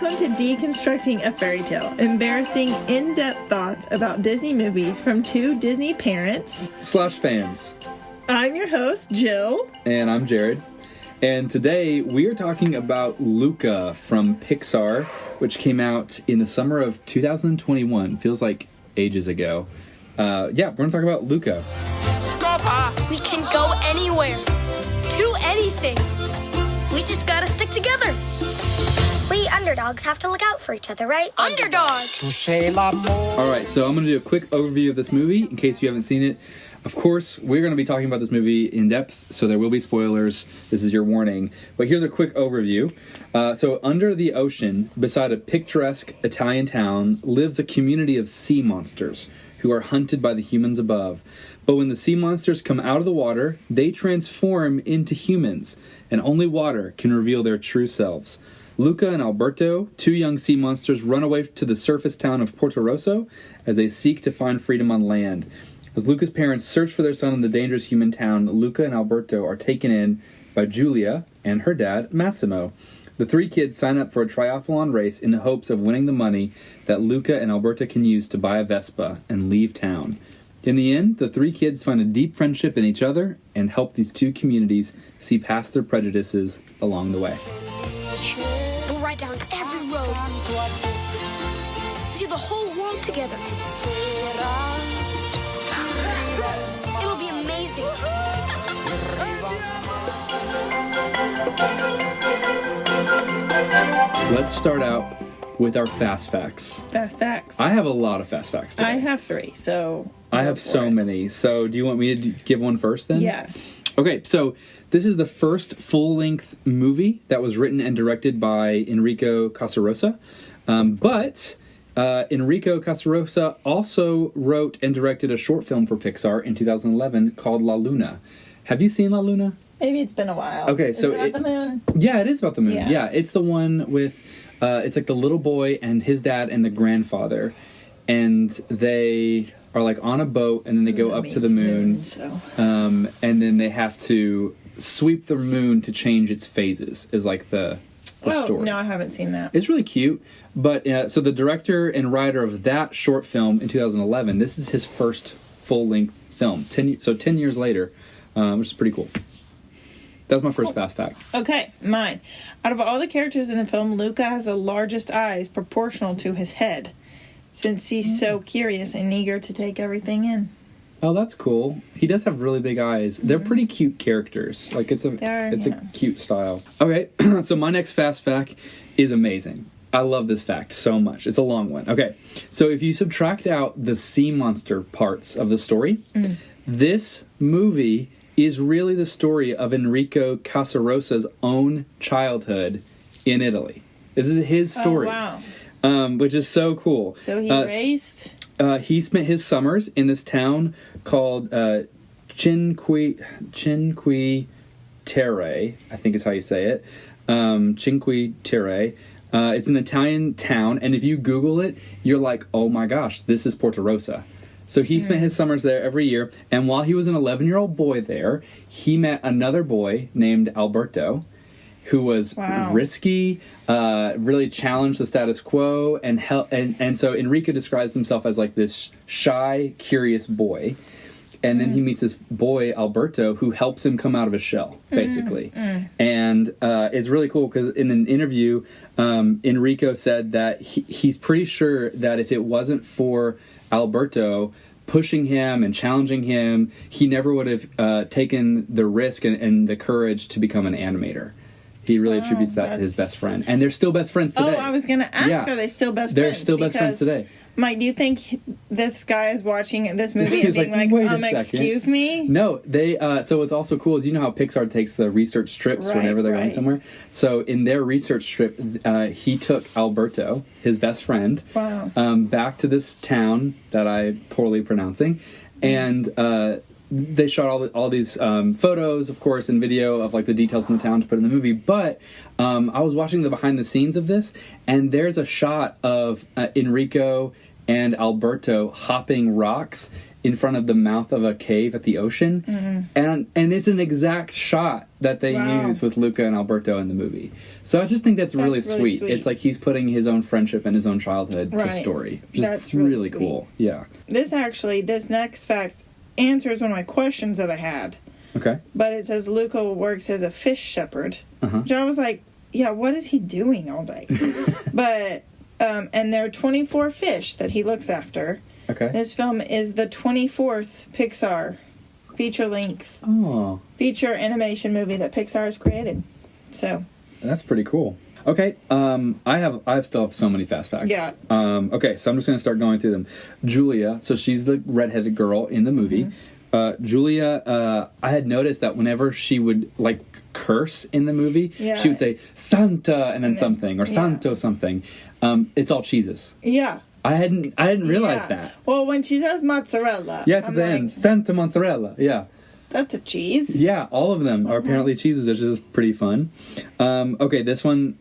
welcome to Deconstructing a Fairy Tale. Embarrassing, in-depth thoughts about Disney movies from two Disney parents / fans. I'm your host, Jill. And I'm Jared. And today we are talking about Luca from Pixar, which came out in the summer of 2021. Feels like ages ago. We're going to talk about Luca. We can go anywhere. Do anything. We just gotta stick together. We underdogs have to look out for each other, right? Underdogs. Alright, so I'm going to do a quick overview of this movie in case you haven't seen it. Of course, we're going to be talking about this movie in depth, so there will be spoilers. This is your warning. But here's a quick overview. So under the ocean, beside a picturesque Italian town, lives a community of sea monsters who are hunted by the humans above. But when the sea monsters come out of the water, they transform into humans, and only water can reveal their true selves. Luca and Alberto, two young sea monsters, run away to the surface town of Porto Rosso as they seek to find freedom on land. As Luca's parents search for their son in the dangerous human town, Luca and Alberto are taken in by Giulia and her dad, Massimo. The three kids sign up for a triathlon race in the hopes of winning the money that Luca and Alberto can use to buy a Vespa and leave town. In the end, the three kids find a deep friendship in each other and help these two communities see past their prejudices along the way. We'll ride down every road. See the whole world together. It'll be amazing. Let's start out with our fast facts. Fast facts. I have a lot of fast facts today. I have 3, so... I have so many. So do you want me to give one first then? Yeah. Okay, so this is the first full-length movie that was written and directed by Enrico Casarosa. But Enrico Casarosa also wrote and directed a short film for Pixar in 2011 called La Luna. Have you seen La Luna? Maybe it's been a while. Okay, Is so it about the moon? Yeah, it is about the moon. Yeah. Yeah, it's the one with, it's like the little boy and his dad and the grandfather. And they are like on a boat and then they go up to the moon. And then they have to sweep the moon to change its phases is like the story. No, I haven't seen that. It's really cute. But so the director and writer of that short film in 2011, this is his first full-length film. 10 years later, which is pretty cool. That was my first fast fact. Okay, mine. Out of all the characters in the film, Luca has the largest eyes proportional to his head, since he's so curious and eager to take everything in. Oh, that's cool. He does have really big eyes. They're pretty cute characters. Like it's a cute style. Okay, so my next fast fact is amazing. I love this fact so much. It's a long one. Okay, so if you subtract out the sea monster parts of the story, this movie is really the story of Enrico Casarosa's own childhood in Italy. This is his story. Oh, wow. Which is so cool. So he spent his summers in this town called Cinque Terre, I think is how you say it. Cinque Terre. It's an Italian town, and if you Google it, you're like, oh my gosh, this is Porto Rosso. So he spent his summers there every year, and while he was an 11-year-old boy there, he met another boy named Alberto, who was risky, really challenged the status quo, and so Enrico describes himself as like this shy, curious boy. And then he meets this boy, Alberto, who helps him come out of his shell, basically. And it's really cool because in an interview, Enrico said that he's pretty sure that if it wasn't for Alberto pushing him and challenging him, he never would have taken the risk and the courage to become an animator. He really attributes that to his best friend. And they're still best friends today. Oh, I was going to ask, are they still best friends? They're still best friends today. Mike, do you think this guy is watching this movie and He's being like, "Wait a second." excuse me? No, they, so what's also cool is you know how Pixar takes the research trips whenever they're going somewhere? So in their research trip, he took Alberto, his best friend, back to this town that I'm poorly pronouncing, and they shot all these photos, of course, and video of like the details in the town to put in the movie. But I was watching the behind the scenes of this, and there's a shot of Enrico and Alberto hopping rocks in front of the mouth of a cave at the ocean, and it's an exact shot that they use with Luca and Alberto in the movie. So I just think that's really sweet. It's like he's putting his own friendship and his own childhood to story. That's really cool. Yeah. This next fact answers one of my questions that I had. Okay. But it says Luca works as a fish shepherd. Which I was like, yeah, what is he doing all day? But, and there are 24 fish that he looks after. Okay. This film is the 24th Pixar feature-length feature animation movie that Pixar has created. So that's pretty cool. Okay, I still have so many fast facts. Yeah. Okay, so I'm just going to start going through them. Julia, so she's the redheaded girl in the movie. Julia, I had noticed that whenever she would, like, curse in the movie, she would say, Santa, and then something, or Santo something. It's all cheeses. Yeah. I hadn't realized that. Well, when she says mozzarella. Yeah, at the end. Santa mozzarella. Yeah. That's a cheese. Yeah, all of them are apparently cheeses, which is pretty fun. Okay, this one,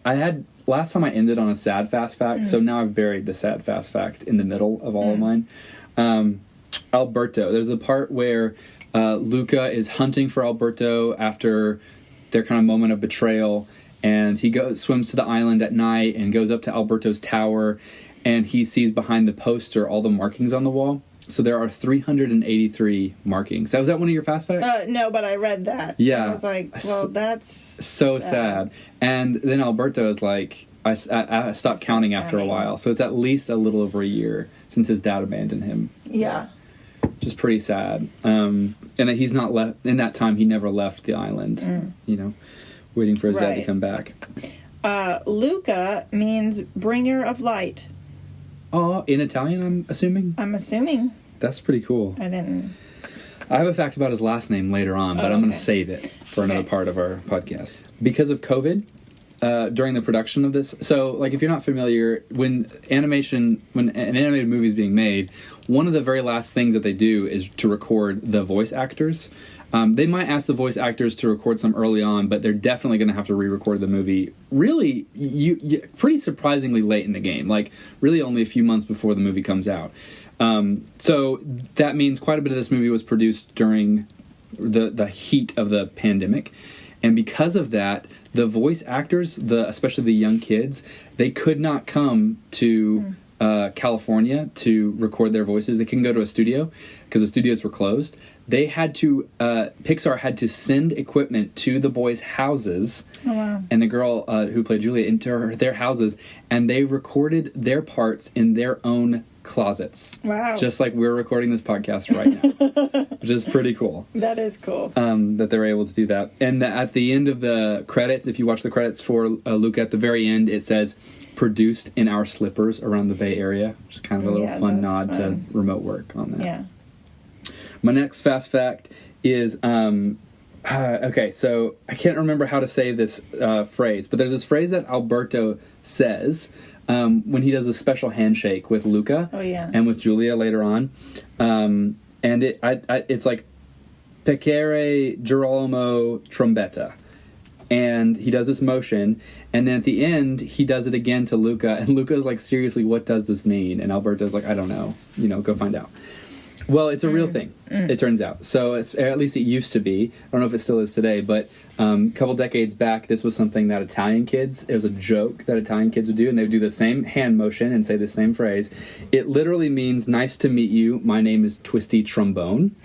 last time I ended on a sad fast fact, so now I've buried the sad fast fact in the middle of all of mine. Alberto, there's the part where Luca is hunting for Alberto after their kind of moment of betrayal, and he swims to the island at night and goes up to Alberto's tower, and he sees behind the poster all the markings on the wall. So there are 383 markings. Was that one of your fast facts? No, but I read that. Yeah. I was like, well, that's so sad. And then Alberto is like, I stopped counting after a while. So it's at least a little over a year since his dad abandoned him. Yeah. Just pretty sad. And that he's not left, in that time, he never left the island, waiting for his dad to come back. Luca means bringer of light. Oh, in Italian, I'm assuming? I'm assuming. That's pretty cool. I have a fact about his last name later on, but I'm going to save it for another part of our podcast. Because of COVID, during the production of this, so, like, if you're not familiar, when an animated movie is being made, one of the very last things that they do is to record the voice actors. They might ask the voice actors to record some early on, but they're definitely going to have to re-record the movie really pretty surprisingly late in the game, like really only a few months before the movie comes out. So that means quite a bit of this movie was produced during the heat of the pandemic. And because of that, the voice actors, especially the young kids, they could not come to California to record their voices. They couldn't go to a studio because the studios were closed. They had to, Pixar had to send equipment to the boys' houses and the girl who played Julia into their houses, and they recorded their parts in their own closets. Wow. Just like we're recording this podcast right now, which is pretty cool. That is cool. That they were able to do that. And at the end of the credits, if you watch the credits for Luca, at the very end, it says, produced in our slippers around the Bay Area, which is kind of a little fun nod to remote work on that. Yeah. My next fast fact is, okay, so I can't remember how to say this phrase, but there's this phrase that Alberto says when he does a special handshake with Luca and with Julia later on. And it's like, Pecere Girolamo Trombetta. And he does this motion, and then at the end, he does it again to Luca, and Luca's like, seriously, what does this mean? And Alberto's like, I don't know. Go find out. Well, it's a real thing, it turns out. So, at least it used to be. I don't know if it still is today, but a couple decades back, this was something that it was a joke that Italian kids would do, and they would do the same hand motion and say the same phrase. It literally means, nice to meet you, my name is Twisty Trombone.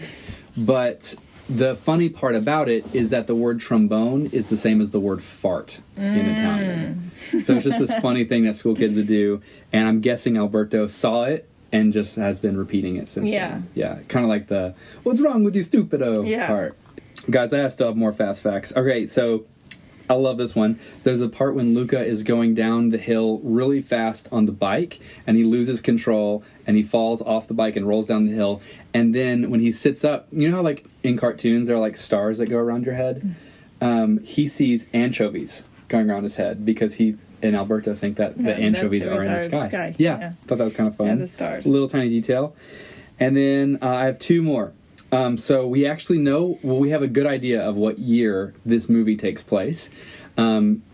But the funny part about it is that the word trombone is the same as the word fart in Italian. So it's just this funny thing that school kids would do, and I'm guessing Alberto saw it and just has been repeating it since then. Yeah, kind of like the, what's wrong with you, stupido part. Guys, I still have more fast facts. Okay, so I love this one. There's the part when Luca is going down the hill really fast on the bike, and he loses control, and he falls off the bike and rolls down the hill. And then when he sits up, you know how, like, in cartoons there are, like, stars that go around your head? He sees anchovies going around his head because he and Alberto think that the anchovies are in the sky. Yeah, thought that was kind of fun. Yeah, the stars. Little tiny detail. And then I have two more. So we actually know, we have a good idea of what year this movie takes place.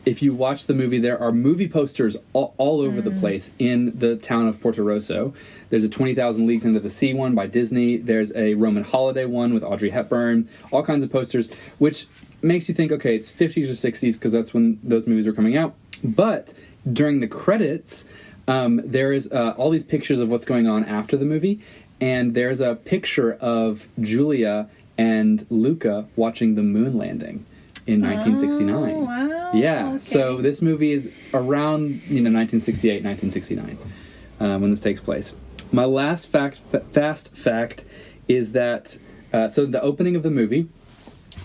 If you watch the movie, there are movie posters all over the place in the town of Porto Rosso. There's a 20,000 Leagues Under the Sea one by Disney. There's a Roman holiday one with Audrey Hepburn. All kinds of posters, which makes you think, okay, it's 50s or 60s because that's when those movies were coming out. But during the credits, there is all these pictures of what's going on after the movie. And there's a picture of Julia and Luca watching the moon landing in 1969. Oh, wow. Yeah, okay. so this movie is around 1968, 1969 when this takes place. My last fast fact is that so the opening of the movie,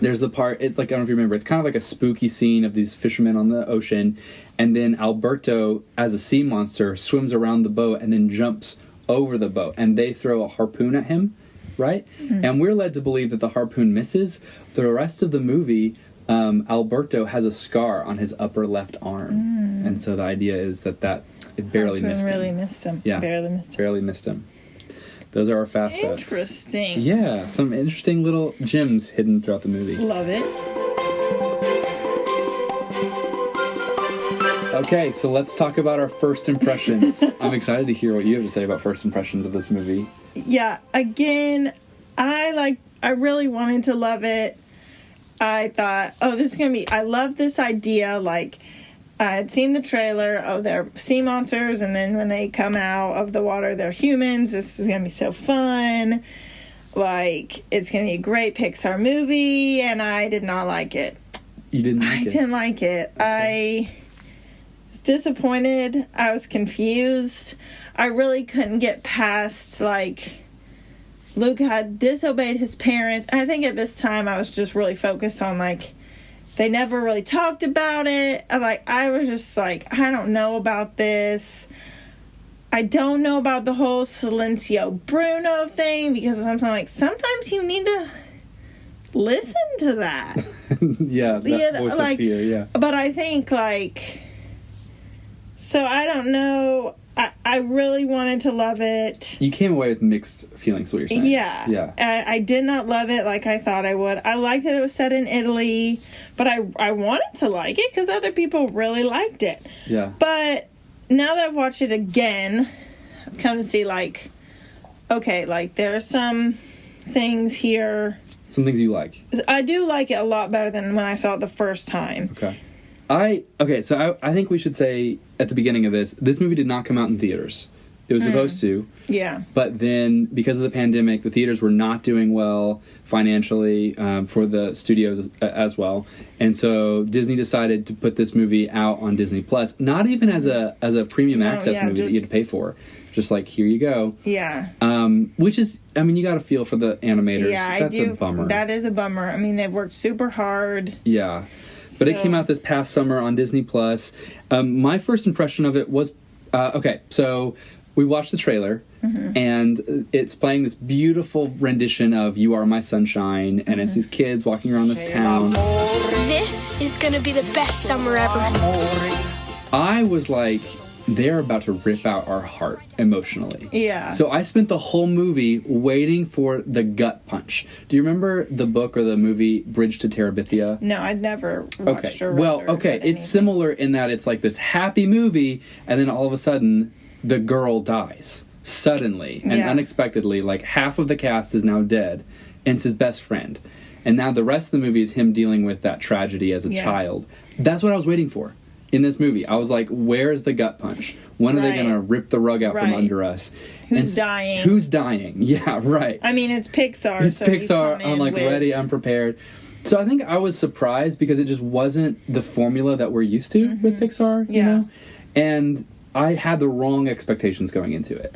there's the part, it's like, I don't know if you remember, it's kind of like a spooky scene of these fishermen on the ocean, and then Alberto, as a sea monster, swims around the boat and then jumps over the boat, and they throw a harpoon at him, right? And we're led to believe that the harpoon misses. The rest of the movie, Alberto has a scar on his upper left arm, and so the idea is that it barely missed him. Really missed him. Yeah, barely missed him. Those are our fast facts. Interesting. Yeah, some interesting little gems hidden throughout the movie. Love it. Okay, so let's talk about our first impressions. I'm excited to hear what you have to say about first impressions of this movie. Yeah, again, I really wanted to love it. I thought, this is going to be, I love this idea. Like, I had seen the trailer, they're sea monsters, and then when they come out of the water, they're humans. This is going to be so fun. Like, it's going to be a great Pixar movie, and I did not like it. You didn't like it? I didn't like it. Okay. I was disappointed. I was confused. I really couldn't get past, like, Luca had disobeyed his parents. I think at this time I was just really focused on, like, they never really talked about it. I was just like, I don't know about this. I don't know about the whole Silencio Bruno thing, because sometimes you need to listen to that. Yeah, that voice of fear, yeah. But I think, so I don't know. I really wanted to love it. You came away with mixed feelings, what you're saying. Yeah. I did not love it like I thought I would. I liked that it was set in Italy, but I wanted to like it because other people really liked it. Yeah. But now that I've watched it again, I've come to see, there are some things here. Some things you like. I do like it a lot better than when I saw it the first time. Okay. So I think we should say at the beginning of this movie did not come out in theaters. It was supposed to. Yeah. But then, because of the pandemic, the theaters were not doing well financially for the studios as well. And so Disney decided to put this movie out on Disney Plus, not even as a premium access movie that you had to pay for. Just like, here you go. Yeah. Which is, you got to feel for the animators. Yeah, That's a bummer. That is a bummer. They've worked super hard. Yeah. But it came out this past summer on Disney Plus. My first impression of it was, so we watched the trailer, and it's playing this beautiful rendition of "You Are My Sunshine," and it's these kids walking around this town. This is gonna be the best summer ever. I was like, they're about to rip out our heart emotionally. Yeah. So I spent the whole movie waiting for the gut punch. Do you remember the book or the movie Bridge to Terabithia? No, I'd never watched or it's similar in that it's like this happy movie, and then all of a sudden the girl dies suddenly and unexpectedly. Like, half of the cast is now dead, and it's his best friend. And now the rest of the movie is him dealing with that tragedy as a child. That's what I was waiting for in this movie. I was like, where's the gut punch? When are they going to rip the rug out from under us? Who's dying? Who's dying? Yeah, right. It's Pixar. It's Pixar. I'm ready. I'm prepared. So I think I was surprised because it just wasn't the formula that we're used to with Pixar, you know? And I had the wrong expectations going into it.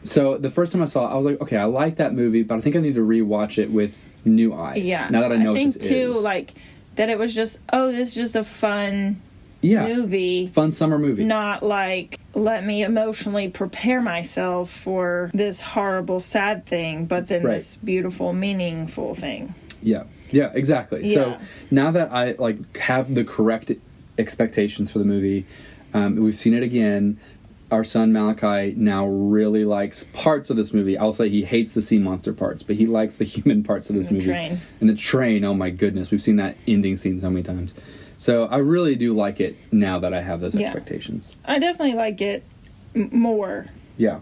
So the first time I saw it, I was like, okay, I like that movie, but I think I need to rewatch it with new eyes. Yeah. Now that I know what this is. I think, too, that it was just, this is just a fun movie. Fun summer movie. Not let me emotionally prepare myself for this horrible, sad thing, but then this beautiful, meaningful thing. Yeah. Yeah, exactly. Yeah. So now that I have the correct expectations for the movie, we've seen it again. our son Malachi now really likes parts of this movie. I'll say he hates the sea monster parts, but he likes the human parts of this movie. Train. And the train, oh my goodness, we've seen that ending scene so many times. So I really do like it now that I have those expectations. I definitely like it more. Yeah.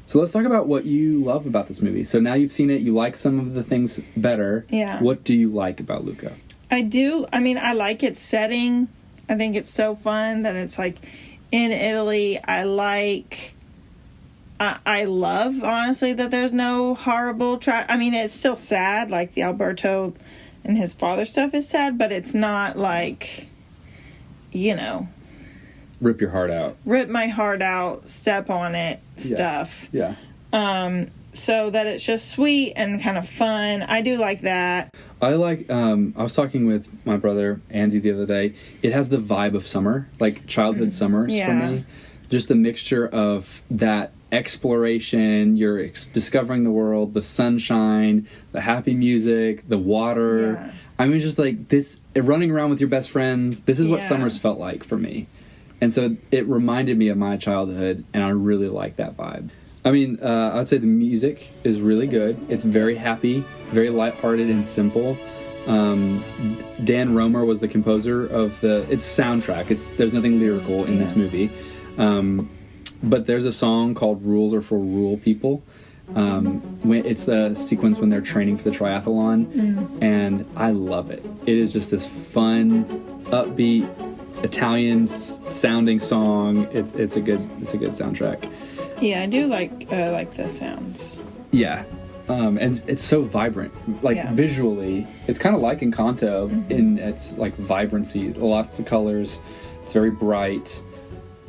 So let's talk about what you love about this movie. So now you've seen it, you like some of the things better. Yeah. What do you like about Luca? I do. I mean, I like its setting. I think it's so fun that it's like in Italy. I love, honestly, that there's no horrible I mean, it's still sad. Like the Alberto and his father stuff is sad, but it's not like, you know, Rip your heart out. Rip my heart out, step on it stuff. Yeah. So that it's just sweet and kind of fun. I do like that. I like, I was talking with my brother, Andy, the other day. It has the vibe of summer, like childhood summers for me. Just the mixture of that exploration, you're discovering the world, the sunshine, the happy music, the water. Yeah. I mean, just like this, running around with your best friends. This is what summers felt like for me. And so it reminded me of my childhood, and I really like that vibe. I mean, I'd say the music is really good. It's very happy, very lighthearted and simple. Dan Romer was the composer of it's soundtrack. There's nothing lyrical in this movie. But there's a song called Rules Are for Rule People. It's the sequence when they're training for the triathlon, and I love it. It is just this fun, upbeat, Italian sounding song. It's a good soundtrack. Yeah, I do like the sounds. Yeah. And it's so vibrant. Like visually, it's kind of like Encanto in its like vibrancy. Lots of colors. It's very bright.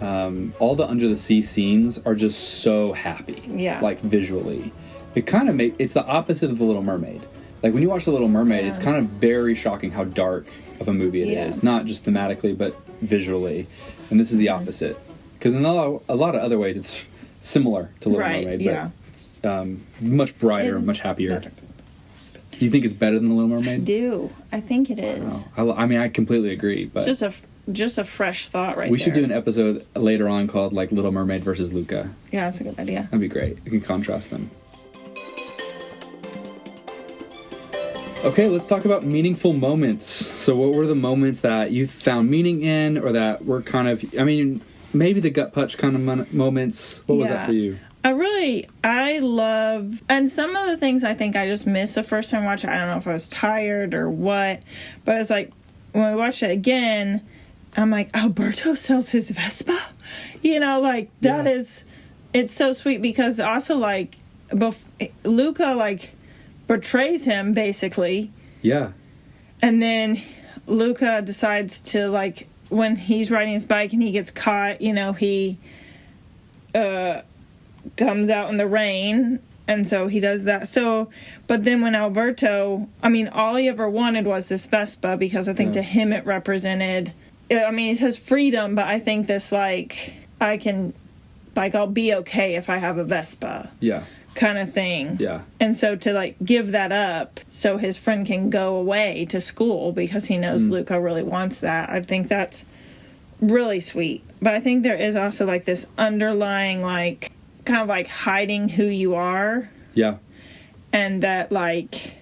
All the under the sea scenes are just so happy. Yeah. Like visually. It kind of it's the opposite of The Little Mermaid. Like when you watch The Little Mermaid, it's kind of very shocking how dark of a movie it is. Not just thematically, but visually. And this is the opposite. Because in a lot of other ways, it's similar to Little Mermaid, but much brighter, much happier. Better. You think it's better than The Little Mermaid? I do. I think it is. Wow. I mean, I completely agree. But it's just a fresh thought right there. We should do an episode later on called like Little Mermaid versus Luca. Yeah, that's a good idea. That'd be great. We can contrast them. Okay, let's talk about meaningful moments. So what were the moments that you found meaning in, or that were kind of, I mean, maybe the gut punch kind of moments? What was that for you? I love, and some of the things I think I just missed the first time I watched it. I don't know if I was tired or what, but it's like, when we watched it again, I'm like, Alberto sells his Vespa? You know, like, that is, it's so sweet, because also, like, Luca, like, betrays him, basically. Yeah. And then Luca decides to, like, when he's riding his bike and he gets caught, you know, he comes out in the rain, and so he does that. So, but then when Alberto, I mean, all he ever wanted was this Vespa, because I think to him it represented, I mean, he says freedom, but I think this, like, I can, like, I'll be okay if I have a Vespa. Yeah. Kind of thing. Yeah. And so to, like, give that up so his friend can go away to school because he knows Luca really wants that, I think that's really sweet. But I think there is also, like, this underlying, like, kind of like hiding who you are. Yeah. And that, like,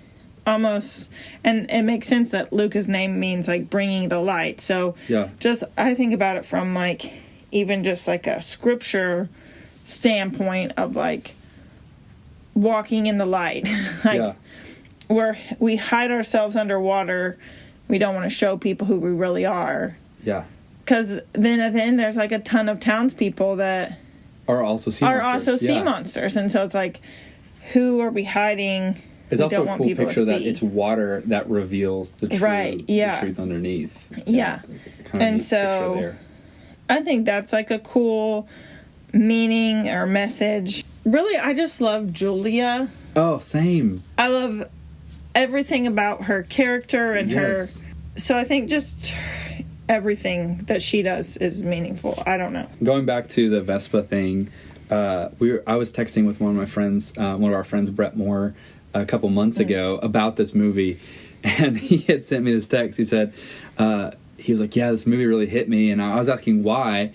almost, and it makes sense that Luca's name means, like, bringing the light. So just, I think about it from, like, even just like a scripture standpoint of, like, walking in the light. Like, where we hide ourselves underwater, we don't want to show people who we really are. Yeah. Because then at the end, there's, like, a ton of townspeople that are also sea monsters. And so it's like, who are we hiding? It's also a cool picture that it's water that reveals the truth, the truth underneath. Yeah. And so I think that's, like, a cool meaning or message. Really, I just love Julia. Oh, same. I love everything about her character and her. So I think just everything that she does is meaningful. I don't know. Going back to the Vespa thing, I was texting with one of our friends, Brett Moore, a couple months ago about this movie, and he had sent me this text. He said, he was like, "Yeah, this movie really hit me," and I was asking why,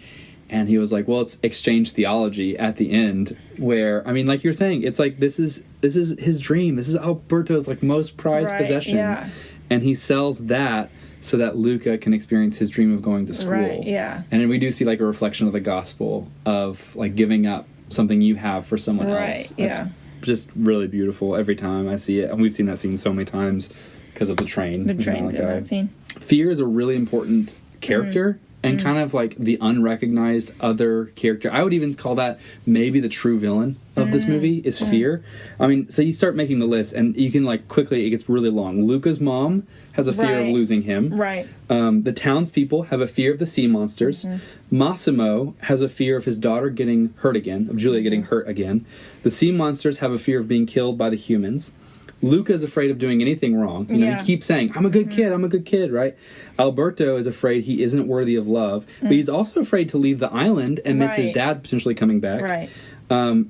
And he was like, well, it's exchange theology at the end, where, I mean, like you're saying, it's like, this is his dream. This is Alberto's, like, most prized possession. Yeah. And he sells that so that Luca can experience his dream of going to school. Right, yeah. And then we do see, like, a reflection of the gospel of, like, giving up something you have for someone else. Yeah. Just really beautiful every time I see it. And we've seen that scene so many times because of the train. The train's in that scene. Fear is a really important character. And kind of like the unrecognized other character. I would even call that maybe the true villain of this movie is fear. I mean, so you start making the list, and you can, like, quickly, it gets really long. Luca's mom has a fear of losing him. Right. The townspeople have a fear of the sea monsters. Massimo has a fear of his daughter getting hurt again, of Julia getting hurt again. The sea monsters have a fear of being killed by the humans. Luca's afraid of doing anything wrong. You know, he keeps saying, I'm a good kid, I'm a good kid, right? Alberto is afraid he isn't worthy of love, but he's also afraid to leave the island and miss his dad potentially coming back. Right.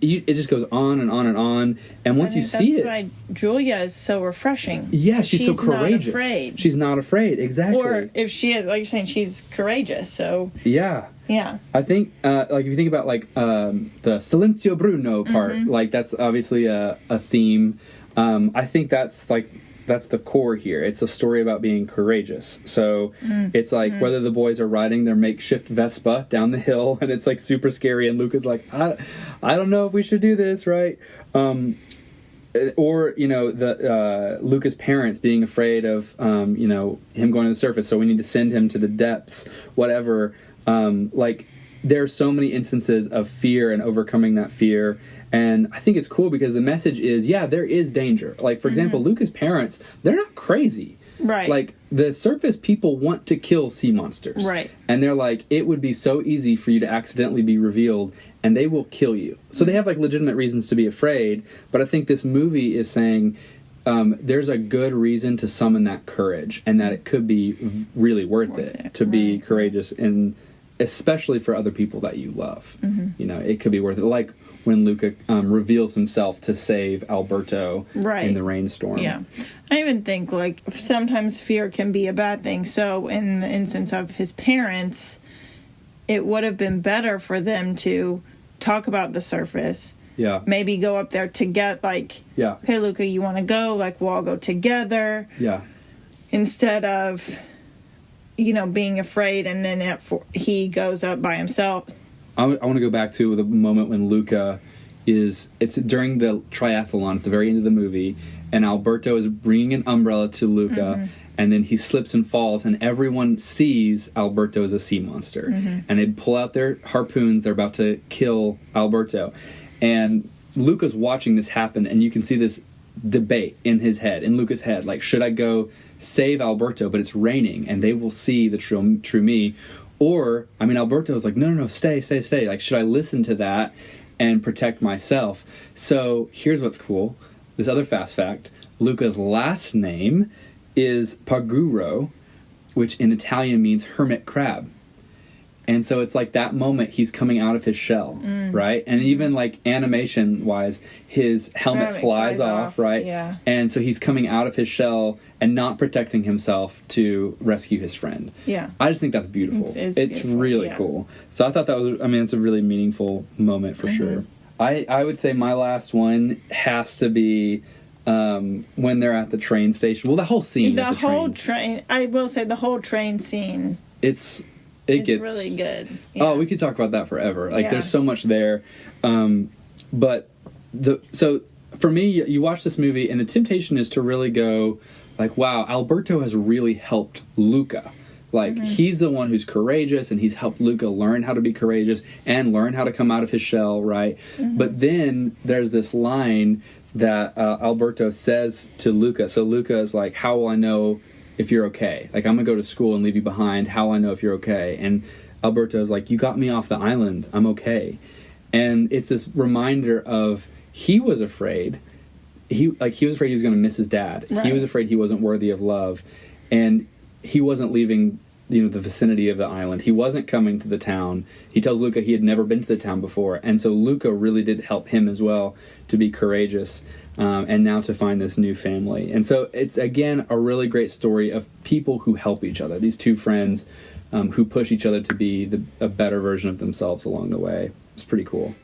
It just goes on and on and on. And once you see it... That's why Julia is so refreshing. Yeah, she's so courageous. Not afraid. She's not afraid, exactly. Or if she is, like you're saying, she's courageous, so... Yeah. Yeah. I think, like, if you think about, like, the Silencio Bruno part, like, that's obviously a theme. I think that's the core here. It's a story about being courageous. So it's like whether the boys are riding their makeshift Vespa down the hill and it's, like, super scary, and Luca's like, I don't know if we should do this, right? Or, you know, the Luca's parents being afraid of, you know, him going to the surface, so we need to send him to the depths, whatever. Like, there are so many instances of fear and overcoming that fear. And I think it's cool because the message is, yeah, there is danger. Like, for example, Luca's parents, they're not crazy. Right. Like, the surface people want to kill sea monsters. Right. And they're like, it would be so easy for you to accidentally be revealed, and they will kill you. So they have, like, legitimate reasons to be afraid. But I think this movie is saying there's a good reason to summon that courage, and that it could be really worth it to be courageous, and especially for other people that you love. You know, it could be worth it. Like when Luca reveals himself to save Alberto in the rainstorm. Yeah. I even think, like, sometimes fear can be a bad thing. So in the instance of his parents, it would have been better for them to talk about the surface. Yeah. Maybe go up there to get, like, okay, Luca, you want to go? Like, we'll all go together. Yeah. Instead of, you know, being afraid, and then he goes up by himself. I want to go back to the moment when Luca it's during the triathlon at the very end of the movie, and Alberto is bringing an umbrella to Luca, and then he slips and falls, and everyone sees Alberto as a sea monster. And they pull out their harpoons, they're about to kill Alberto. And Luca's watching this happen, and you can see this debate in Luca's head, like, should I go save Alberto, but it's raining, and they will see the true me? Or, I mean, Alberto's like, no, stay. Like, should I listen to that and protect myself? So here's what's cool. This other fast fact, Luca's last name is Paguro, which in Italian means hermit crab. And so it's like that moment he's coming out of his shell, right? And even, like, animation-wise, his helmet flies off, right? Yeah. And so he's coming out of his shell and not protecting himself to rescue his friend. Yeah. I just think that's beautiful. It's beautiful, really cool. So I thought that was, I mean, it's a really meaningful moment for sure. I would say my last one has to be when they're at the train station. Well, the whole scene. I will say the whole train scene. It's really good. Yeah. Oh, we could talk about that forever. Like, there's so much there. But so for me, you watch this movie, and the temptation is to really go, like, wow, Alberto has really helped Luca. Like, he's the one who's courageous, and he's helped Luca learn how to be courageous and learn how to come out of his shell, right? But then there's this line that Alberto says to Luca. So Luca is like, how will I know if you're okay? Like, I'm gonna go to school and leave you behind. How will I know if you're okay? And Alberto's like, you got me off the island. I'm okay. And it's this reminder of he was afraid. He was afraid he was going to miss his dad. Right. He was afraid he wasn't worthy of love. And he wasn't leaving, the vicinity of the island. He wasn't coming to the town. He tells Luca he had never been to the town before. And so Luca really did help him as well to be courageous. And now to find this new family. And so it's, again, a really great story of people who help each other. These two friends who push each other to be a better version of themselves along the way. It's pretty cool.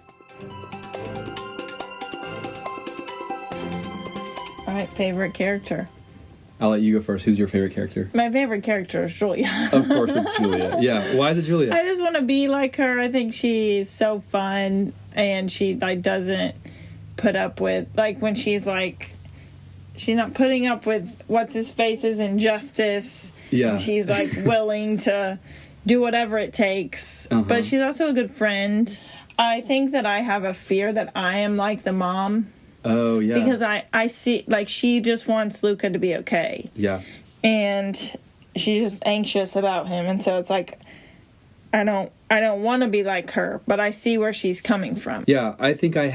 All right, favorite character. I'll let you go first. Who's your favorite character? My favorite character is Julia. Of course it's Julia. Yeah. Why is it Julia? I just want to be like her. I think she's so fun, and she like doesn't put up with like when she's like she's not putting up with what's his face's injustice. Yeah. She's like willing to do whatever it takes. But she's also a good friend. I think that I have a fear that I am like the mom. Oh, yeah. Because I see, like, she just wants Luca to be okay. Yeah. And she's just anxious about him. And so it's like, I don't want to be like her, but I see where she's coming from. Yeah, I think I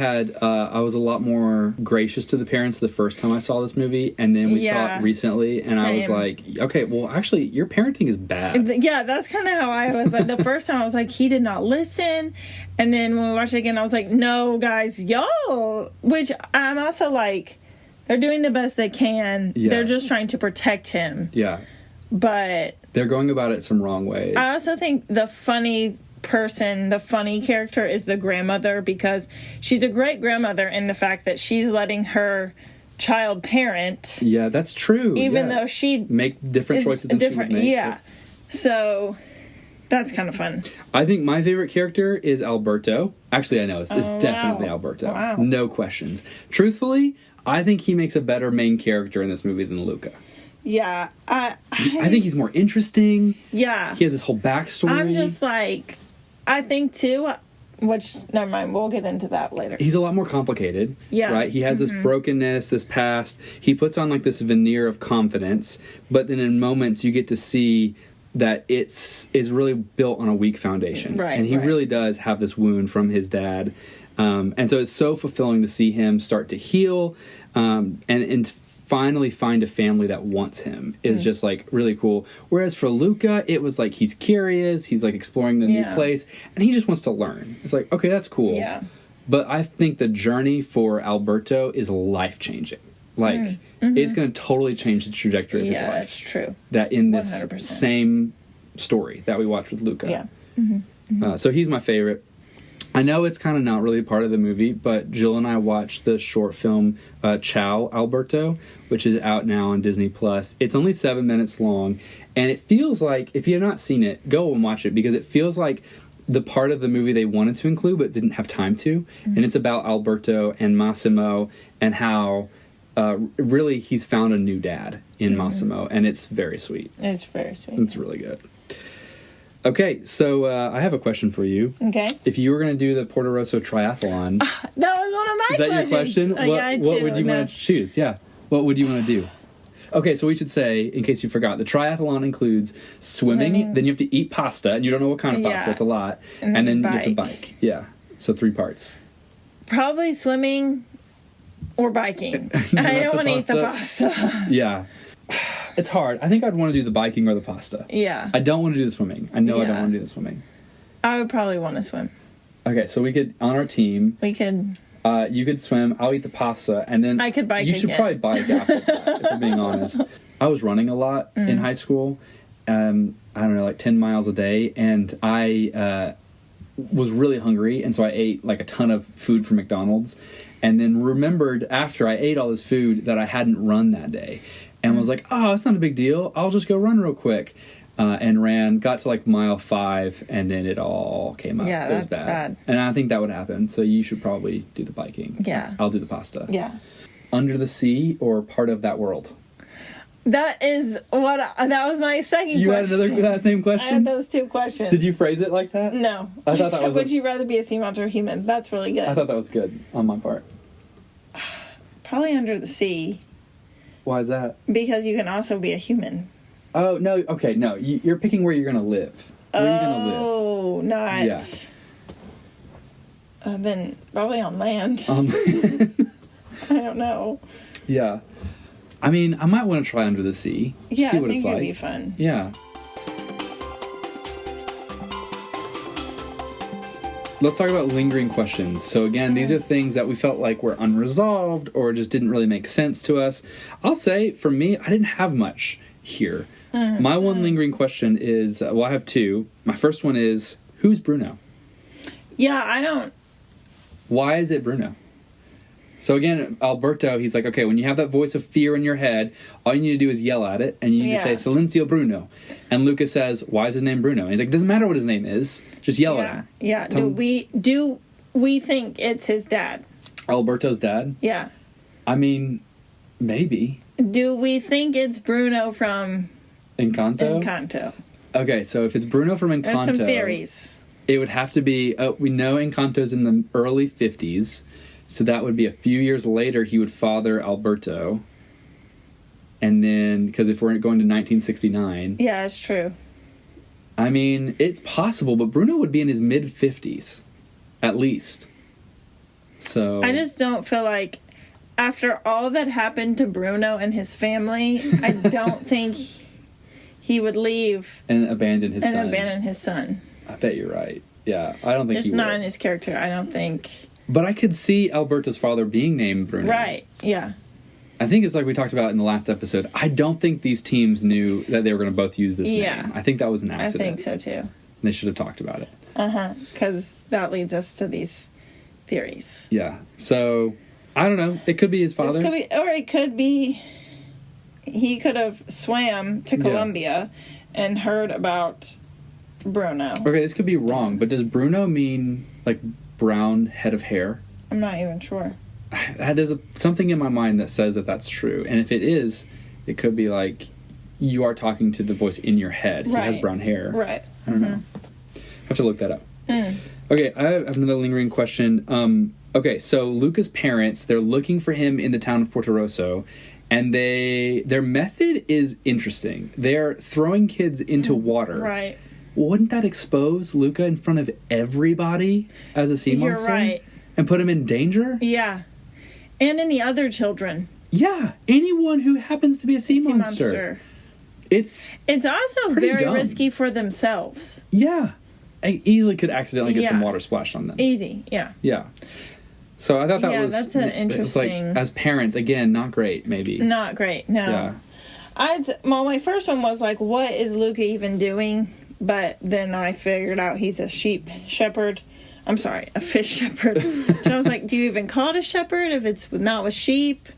was a lot more gracious to the parents the first time I saw this movie, and then we saw it recently, and I was like, okay, well, actually, your parenting is bad. Yeah, that's kind of how I was. Like, the first time I was like, he did not listen, and then when we watched it again, I was like, no, guys, y'all, which I'm also like, they're doing the best they can. Yeah. They're just trying to protect him. Yeah. But they're going about it some wrong ways. I also think the funny character is the grandmother, because she's a great grandmother in the fact that she's letting her child parent. Yeah, that's true. Even though she make different choices than she would make. Yeah. So that's kind of fun. I think my favorite character is Alberto. Actually, I know it's definitely Alberto. Wow. No questions. Truthfully, I think he makes a better main character in this movie than Luca. Yeah, I think he's more interesting. Yeah. He has this whole backstory. I'm just like, I think too, which, never mind, we'll get into that later. He's a lot more complicated. Yeah. Right? He has this brokenness, this past. He puts on like this veneer of confidence, but then in moments you get to see that it's really built on a weak foundation. Right. And he really does have this wound from his dad. And so it's so fulfilling to see him start to heal and finally find a family that wants him is just like really cool. Whereas for Luca, it was like he's curious, he's like exploring the new place, and he just wants to learn. It's like, okay, that's cool. Yeah. But I think the journey for Alberto is life changing. Like it's going to totally change the trajectory of his life. Yeah, that's true. That in this 100%. Same story that we watched with Luca. Yeah. So he's my favorite. I know it's kind of not really part of the movie, but Jill and I watched the short film Ciao, Alberto, which is out now on Disney+. It's only 7 minutes long, and it feels like, if you have not seen it, go and watch it, because it feels like the part of the movie they wanted to include but didn't have time to. And it's about Alberto and Massimo and how really he's found a new dad in Massimo, and it's very sweet. It's very sweet. It's really good. Okay, so I have a question for you. Okay. If you were going to do the Porto Rosso triathlon... That was one of my questions. Is that your question? What would you want to choose? Yeah. What would you want to do? Okay, so we should say, in case you forgot, the triathlon includes swimming, then you have to eat pasta, and you don't know what kind of pasta, it's a lot, and then you have to bike. Yeah, so 3 parts. Probably swimming or biking. I don't want to eat the pasta. Yeah. It's hard. I think I'd want to do the biking or the pasta. Yeah. I don't want to do the swimming. I know I don't want to do the swimming. I would probably want to swim. Okay, so we could, on our team... We could... you could swim, I'll eat the pasta, and then... I could bike You should probably bike after that, if I'm being honest. I was running a lot in high school. I don't know, like 10 miles a day, and I was really hungry, and so I ate like a ton of food from McDonald's, and then remembered after I ate all this food that I hadn't run that day. And was like, oh, it's not a big deal. I'll just go run real quick. And ran, got to like mile 5, and then it all came up. Yeah, it was that's bad. And I think that would happen. So you should probably do the biking. Yeah. I'll do the pasta. Yeah. Under the sea or part of that world? That was my second question. You had that same question? I had those 2 questions. Did you phrase it like that? No. I thought that was would you rather be a sea monster or human? That's really good. I thought that was good on my part. Probably under the sea. Why is that? Because you can also be a human. Oh, no. Okay, no. You're picking where you're going to live. Where are you going to live? Oh, not... Yeah. Then probably on land. On land? I don't know. Yeah. I mean, I might want to try under the sea. Yeah, see what I think it's like. it'd be fun. Yeah. Let's talk about lingering questions. So again, these are things that we felt like were unresolved or just didn't really make sense to us. I'll say, for me, I didn't have much here. My one lingering question is, well, I have two. My first one is, who's Bruno? Yeah, I don't... Why is it Bruno? So again, Alberto, he's like, okay, when you have that voice of fear in your head, all you need to do is yell at it, and you need to say, Silencio Bruno. And Luca says, why is his name Bruno? And he's like, it doesn't matter what his name is. Just yell at him. Yeah, do we think it's his dad? Alberto's dad? Yeah. I mean, maybe. Do we think it's Bruno from... Encanto? Encanto. Okay, so if it's Bruno from Encanto... There's some theories. It would have to be... we know Encanto's in the early 50s, so that would be a few years later he would father Alberto. And then, because if we're going to 1969... Yeah, it's true. I mean, it's possible, but Bruno would be in his mid-50s, at least. So... I just don't feel like... After all that happened to Bruno and his family, I don't think he would leave... And abandon his son. I bet you're right. Yeah, I don't think it's not in his character, I don't think. But I could see Alberto's father being named Bruno. Right, yeah. I think it's like we talked about in the last episode. I don't think these teams knew that they were going to both use this name. I think that was an accident. I think so, too. And they should have talked about it. Because that leads us to these theories. Yeah. So, I don't know. It could be his father. It could be... He could have swam to Colombia and heard about Bruno. Okay, this could be wrong, but does Bruno mean, like, brown head of hair? I'm not even sure. There's something in my mind that says that that's true. And if it is, it could be like, you are talking to the voice in your head. Right. He has brown hair. Right. I don't know. I have to look that up. Okay, I have another lingering question. Okay, so Luca's parents, they're looking for him in the town of Porto Rosso. And their method is interesting. They're throwing kids into water. Right. Wouldn't that expose Luca in front of everybody as a sea monster? You're right. And put him in danger? Yeah. And any other children. Yeah. Anyone who happens to be a sea monster. It's also very risky for themselves. Yeah. I easily could accidentally get some water splashed on them. Easy, yeah. Yeah. So I thought that was... Yeah, that's an interesting... Like, as parents, again, not great, maybe. Not great, no. Yeah. My first one was like, what is Luca even doing? But then I figured out he's a sheep shepherd. I'm sorry, a fish shepherd. And I was like, do you even call it a shepherd if it's not with sheep?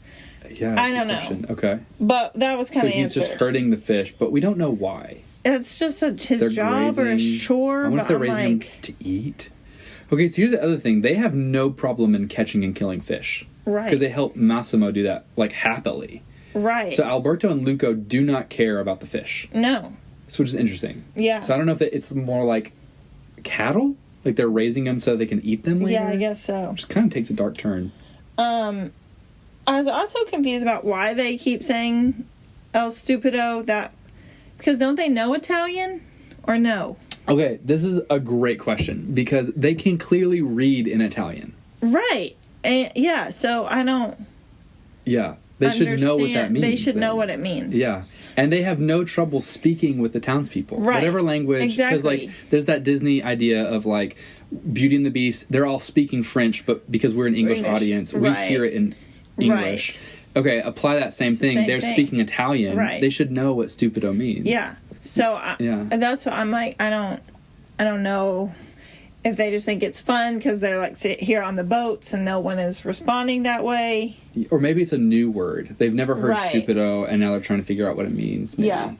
Yeah, I don't know. Okay. But that was kind of answered. So he's just herding the fish, but we don't know why. It's just his job or a chore. I wonder if they're raising them to eat. Okay, so here's the other thing. They have no problem in catching and killing fish. Right. Because they help Massimo do that, like, happily. Right. So Alberto and Luca do not care about the fish. No. So which is interesting. Yeah. So I don't know if it's more like cattle? Like they're raising them so they can eat them later? Yeah, I guess so. Which kind of takes a dark turn. I was also confused about why they keep saying El Stupido, because don't they know Italian? Or no? Okay, this is a great question because they can clearly read in Italian. Right. Yeah, so I don't... Yeah, they should know what that means. They should know what it means. Yeah. And they have no trouble speaking with the townspeople. Right. Whatever language. Exactly. Because, like, there's that Disney idea of, like, Beauty and the Beast. They're all speaking French, but because we're an English audience, we hear it in English. Right. Okay, apply that same thing. They're speaking Italian. Right. They should know what stupido means. Yeah. So, that's what I'm like, I don't know if they just think it's fun because they're, like, here on the boats and no one is responding that way. Or maybe it's a new word. They've never heard stupido, and now they're trying to figure out what it means. Maybe. Yeah.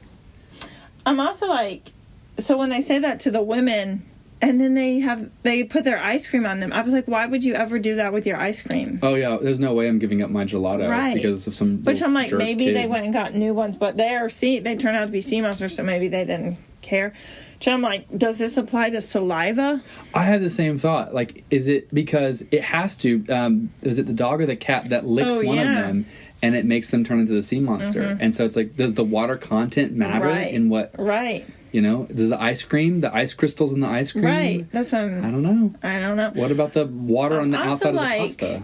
I'm also like, so when they say that to the women, and then they put their ice cream on them, I was like, why would you ever do that with your ice cream? Oh, yeah. There's no way I'm giving up my gelato because of some Which I'm like, maybe kid. They went and got new ones, but they turn out to be sea monsters, so maybe they didn't care. So I'm like, does this apply to saliva? I had the same thought. Like, is it because it has to? Is it the dog or the cat that licks one of them, and it makes them turn into the sea monster? Mm-hmm. And so it's like, does the water content matter in what? Right. You know, does the ice crystals in the ice cream? Right. That's what I don't know. What about the water on the outside of the pasta?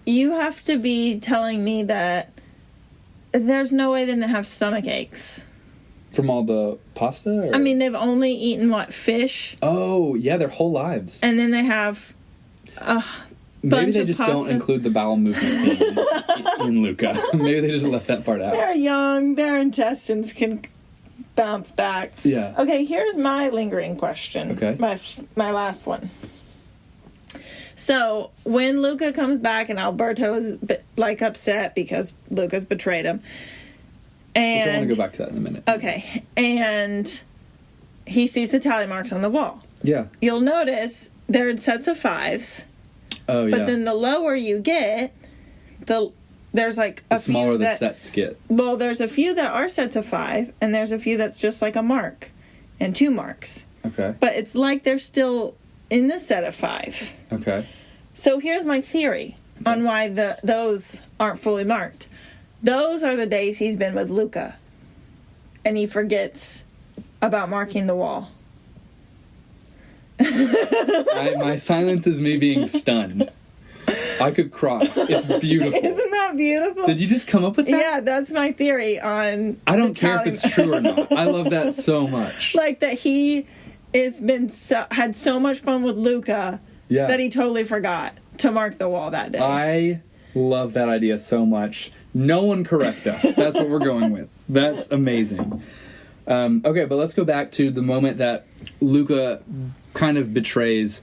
You have to be telling me that there's no way they didn't have stomach aches. From all the pasta? Or? I mean, they've only eaten, fish? Oh, yeah, their whole lives. And then they have Maybe they just don't include the bowel movement scenes in Luca. Maybe they just left that part out. They're young. Their intestines can bounce back. Yeah. Okay, here's my lingering question. Okay. My last one. So, when Luca comes back and Alberto is, like, upset because Luca's betrayed him. And I want to go back to that in a minute. Okay. And he sees the tally marks on the wall. Yeah. You'll notice they're in sets of 5s. Oh, yeah. But then the lower you get, there's like a the smaller few the sets get. Well, there's a few that are sets of 5, and there's a few that's just like a mark and 2 marks. Okay. But it's like they're still in the set of 5. Okay. So here's my theory on why those aren't fully marked. Those are the days he's been with Luca, and he forgets about marking the wall. My silence is me being stunned. I could cry. It's beautiful. Isn't that beautiful? Did you just come up with that? Yeah, that's my theory on... I don't care if it's true or not. I love that so much. Like that he had so much fun with Luca that he totally forgot to mark the wall that day. I love that idea so much. No one correct us. That's what we're going with. That's amazing. Okay, but let's go back to the moment that Luca kind of betrays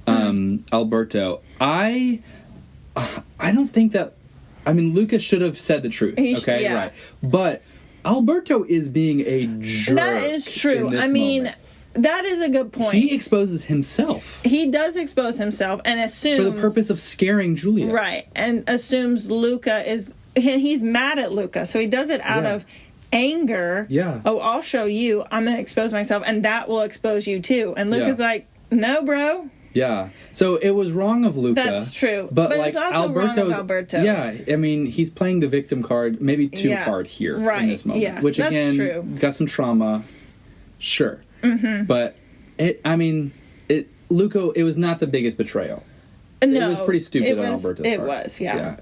Alberto. I don't think that... I mean, Luca should have said the truth. Right. But Alberto is being a jerk. That is true. I mean, moment. That is a good point. He exposes himself. He does expose himself and assumes... For the purpose of scaring Julia. Right. And assumes Luca is... He's mad at Luca. So he does it out of anger. Yeah. Oh, I'll show you. I'm going to expose myself and that will expose you too. And Luca's like, no, bro. Yeah. So it was wrong of Luca. That's true. But like it's also wrong of Alberto. Yeah. I mean, he's playing the victim card maybe too hard here in this moment. Yeah. Which That's again, true. got some trauma. Sure. Mm-hmm. But Luca, it was not the biggest betrayal. No. It was pretty stupid on Alberto's part. It was, yeah.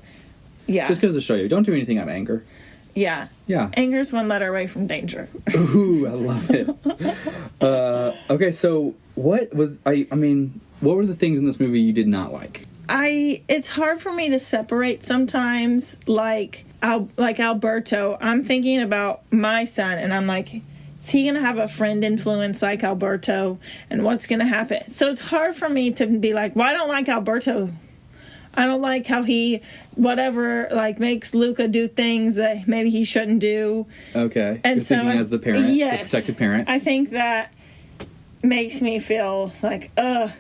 Just goes to show you, don't do anything out of anger. Yeah. Yeah. Anger's one letter away from danger. Ooh, I love it. Okay, so what were the things in this movie you did not like? It's hard for me to separate sometimes, like Alberto. I'm thinking about my son, and I'm like, is he going to have a friend influence like Alberto? And what's going to happen? So it's hard for me to be like, well, I don't like Alberto. I don't like how he, makes Luca do things that maybe he shouldn't do. Okay. And you're thinking as the parent, the protective parent. I think that makes me feel like, ugh.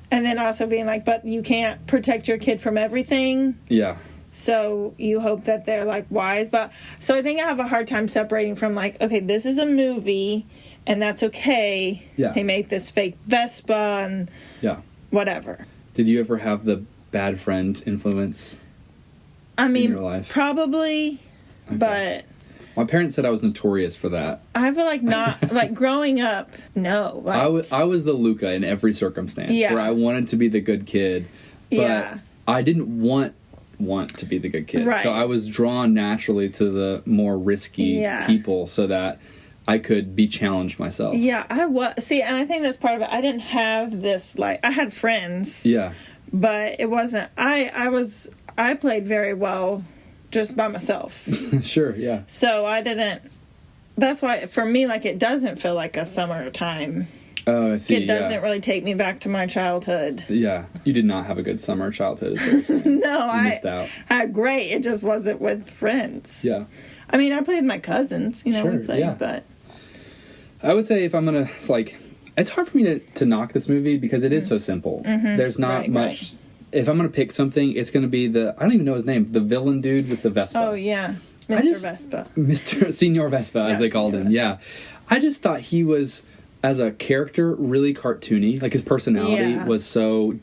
And then also being like, but you can't protect your kid from everything. Yeah. So you hope that they're, wise. But so I think I have a hard time separating from, okay, this is a movie, and that's okay. Yeah. They made this fake Vespa and whatever. Did you ever have the bad friend influence in your life? Probably, but... My parents said I was notorious for that. I feel like not... growing up, no. I was the Luca in every circumstance, where I wanted to be the good kid, but I didn't want to be the good kid. Right. So I was drawn naturally to the more risky people so that I could be challenged myself. Yeah, I was. See, and I think that's part of it. I didn't have this, I had friends. Yeah. But it wasn't, I played very well just by myself. Sure, yeah. So I didn't, that's why, for me, it doesn't feel like a summertime. Oh, I see, It doesn't really take me back to my childhood. Yeah. You did not have a good summer childhood, is what you're saying. No, you missed out. I had great. It just wasn't with friends. Yeah. I mean, I played with my cousins, sure, we played, but... I would say if I'm going to, it's hard for me to knock this movie because it is so simple. Mm-hmm. There's not much... Right. If I'm going to pick something, it's going to be I don't even know his name, the villain dude with the Vespa. Oh, yeah. Mr. Vespa. Mr. Senior Vespa, as they called him. Vespa. Yeah. I just thought he was, as a character, really cartoony. His personality was so,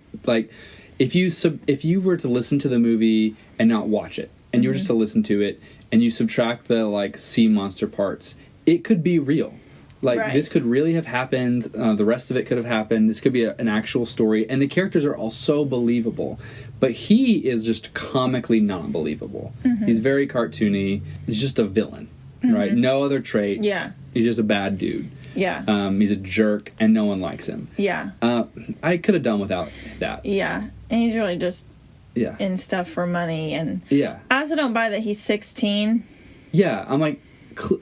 if you were to listen to the movie and not watch it, and you were just to listen to it, and you subtract the, sea monster parts, it could be real. This could really have happened. The rest of it could have happened. This could be an actual story. And the characters are all so believable. But he is just comically not believable. Mm-hmm. He's very cartoony. He's just a villain, right? No other trait. Yeah. He's just a bad dude. Yeah. He's a jerk, and no one likes him. Yeah. I could have done without that. Yeah. And he's really just in stuff for money. And I also don't buy that he's 16. Yeah. I'm like...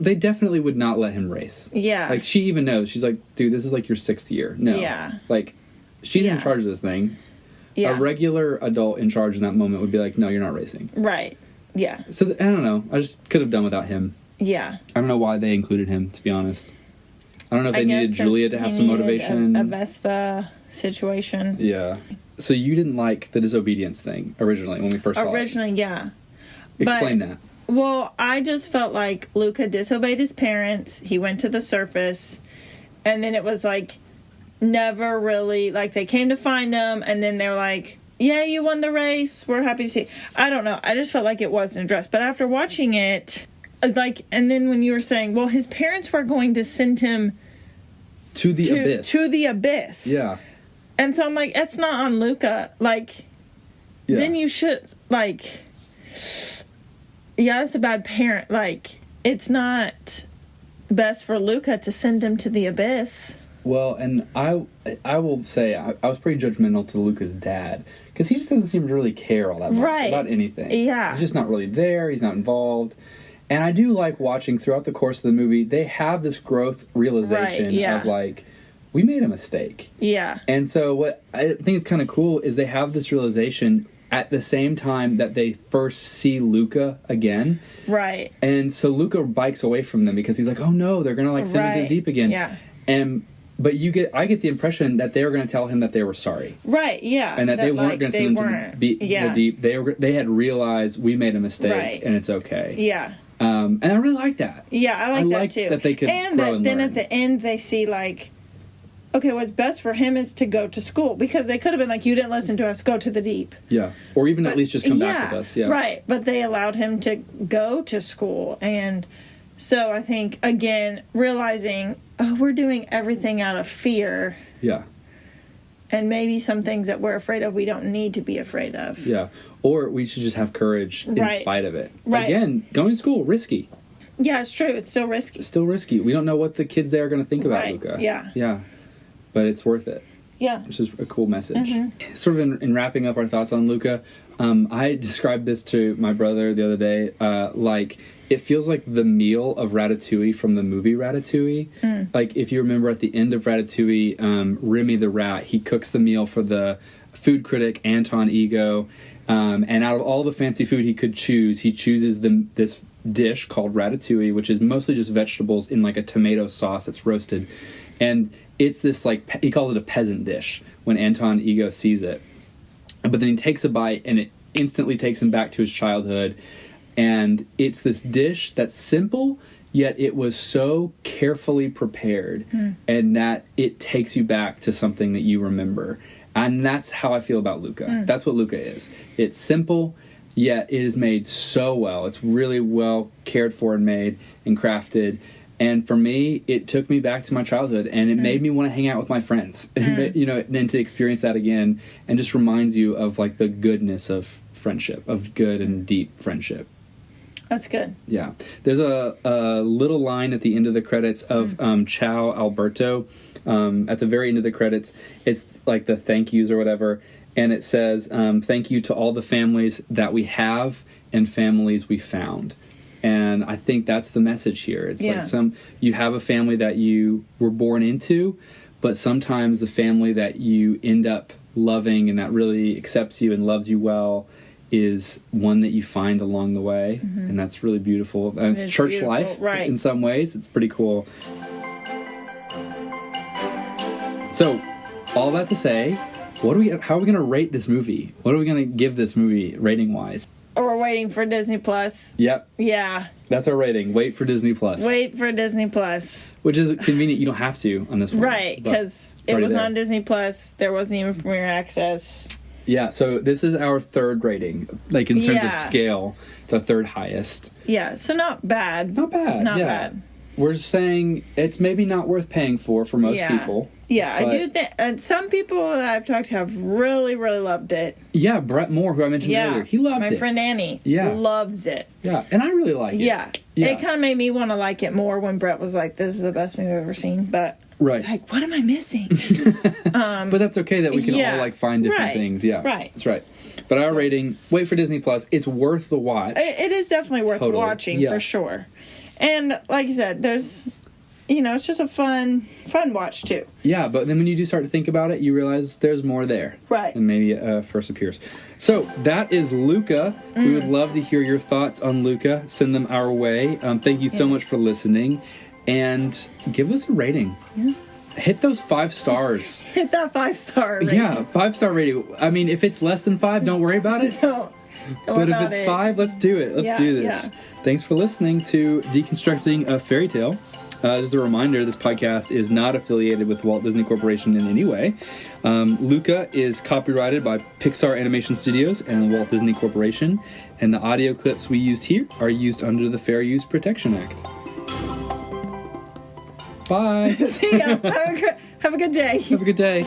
they definitely would not let him race. Yeah. Like, she even knows. She's like, dude, this is like your 6th year. No. Yeah. Like, she's in Yeah. charge of this thing. Yeah. A regular adult in charge in that moment would be like, no, you're not racing. Right. Yeah. So, I don't know. I just could have done without him. Yeah. I don't know why they included him, to be honest. I don't know if they needed 'cause Julia to have he some needed motivation. A Vespa situation. Yeah. So you didn't like the disobedience thing originally when we first saw it. Originally, yeah. Explain that. Well, I just felt like Luca disobeyed his parents. He went to the surface. And then it was like never really, like they came to find him. And then they're like, yeah, you won the race. We're happy to see. I don't know. I just felt like it wasn't addressed. But after watching it, like, and then when you were saying, well, his parents were going to send him To the abyss. To the abyss. Yeah. And so I'm like, that's not on Luca. Like, Yeah. then you should, like, yeah, that's a bad parent. Like, it's not best for Luca to send him to the abyss. Well, and I will say I was pretty judgmental to Luca's dad because he just doesn't seem to really care all that much Right. about anything. Yeah. He's just not really there. He's not involved. And I do like watching throughout the course of the movie, they have this growth realization Right, yeah. of like, we made a mistake. Yeah. And so what I think is kind of cool is they have this realization at the same time that they first see Luca again. Right. And so Luca bikes away from them because he's like, oh no, they're going to like send him to the Right. deep again. Yeah. But I get the impression that they were going to tell him that they were sorry. Right, yeah. And that they weren't like, going to send him to the deep. They had realized we made a mistake Right. and it's okay. Yeah. And I really like that. Yeah, I like that too. That they could and grow that and then learn. at the end they see like, okay, what's best for him is to go to school, because they could have been like, you didn't listen to us, go to the deep. Yeah. Or even at least just come Yeah, back with us. Yeah. Right. But they allowed him to go to school. And so I think, again, realizing, oh, we're doing everything out of fear. Yeah. And maybe some things that we're afraid of, we don't need to be afraid of. Yeah. Or we should just have courage in Right. spite of it. Right. Again, going to school, risky. Yeah, it's true. It's still risky. Still risky. We don't know what the kids there are going to think about Right. Luca. Yeah. Yeah. But it's worth it. Yeah. Which is a cool message. Mm-hmm. Sort of in wrapping up our thoughts on Luca, I described this to my brother the other day, like, it feels like the meal of Ratatouille from the movie Ratatouille. Like, if you remember at the end of Ratatouille, Remy the rat, he cooks the meal for the food critic Anton Ego, and out of all the fancy food he could choose, he chooses this dish called Ratatouille, which is mostly just vegetables in like a tomato sauce that's roasted. And it's this, like, he calls it a peasant dish when Anton Ego sees it. But then he takes a bite, and it instantly takes him back to his childhood. And it's this dish that's simple, yet it was so carefully prepared, and that it takes you back to something that you remember. And that's how I feel about Luca. That's what Luca is. It's simple, yet it is made so well. It's really well cared for and made and crafted. And for me, it took me back to my childhood, and it made me want to hang out with my friends, you know, and to experience that again, and just reminds you of like the goodness of friendship, of good and deep friendship. That's good. Yeah. There's a little line at the end of the credits of Ciao Alberto. At the very end of the credits, it's like the thank yous or whatever, and it says, thank you to all the families that we have and families we found. And I think that's the message here. It's like you have a family that you were born into, but sometimes the family that you end up loving and that really accepts you and loves you well is one that you find along the way. And that's really beautiful. And it's church beautiful, life right. in some ways. It's pretty cool. So, all that to say, how are we going to rate this movie? What are we going to give this movie rating-wise? Or we're waiting for Disney Plus. Yep. Yeah. That's our rating. Wait for Disney Plus. Wait for Disney Plus. Which is convenient. You don't have to on this one. Right, because it was on Disney Plus. There wasn't even Premiere Access. Yeah, so this is our third rating. Like, in terms of Yeah. scale, it's our third highest. Yeah, so not bad. Not bad. Not yeah. bad. We're saying it's maybe not worth paying for most Yeah. people. Yeah, I but- do think, and some people that I've talked to have really, really loved it. Yeah, Brett Moore, who I mentioned Yeah, earlier, he loved it. My friend Annie loves it. Yeah, and I really like it. Yeah. Yeah. It kind of made me want to like it more when Brett was like, this is the best movie I've ever seen. But Right. it's like, what am I missing? But that's okay that we can yeah. all like find different Right. things. Yeah, Right. That's right. But our rating, wait for Disney Plus. It's worth the watch. It is definitely worth Totally. watching Yeah. for sure. And like I said, there's, it's just a fun watch too. Yeah, but then when you do start to think about it, you realize there's more there. Right. And maybe it first appears. So that is Luca. We would love to hear your thoughts on Luca. Send them our way. Thank you so much for listening. And give us a rating. Yeah. Hit those 5 stars. Hit that 5-star rating. Yeah, 5-star rating. I mean, if it's less than 5, don't worry about it. Don't But if it's 5, let's do it. Let's do this. Yeah. Thanks for listening to Deconstructing a Fairy Tale. Just a reminder, this podcast is not affiliated with Walt Disney Corporation in any way. Luca is copyrighted by Pixar Animation Studios and Walt Disney Corporation, and the audio clips we used here are used under the Fair Use Protection Act. Bye. See ya. Have a good day. Have a good day.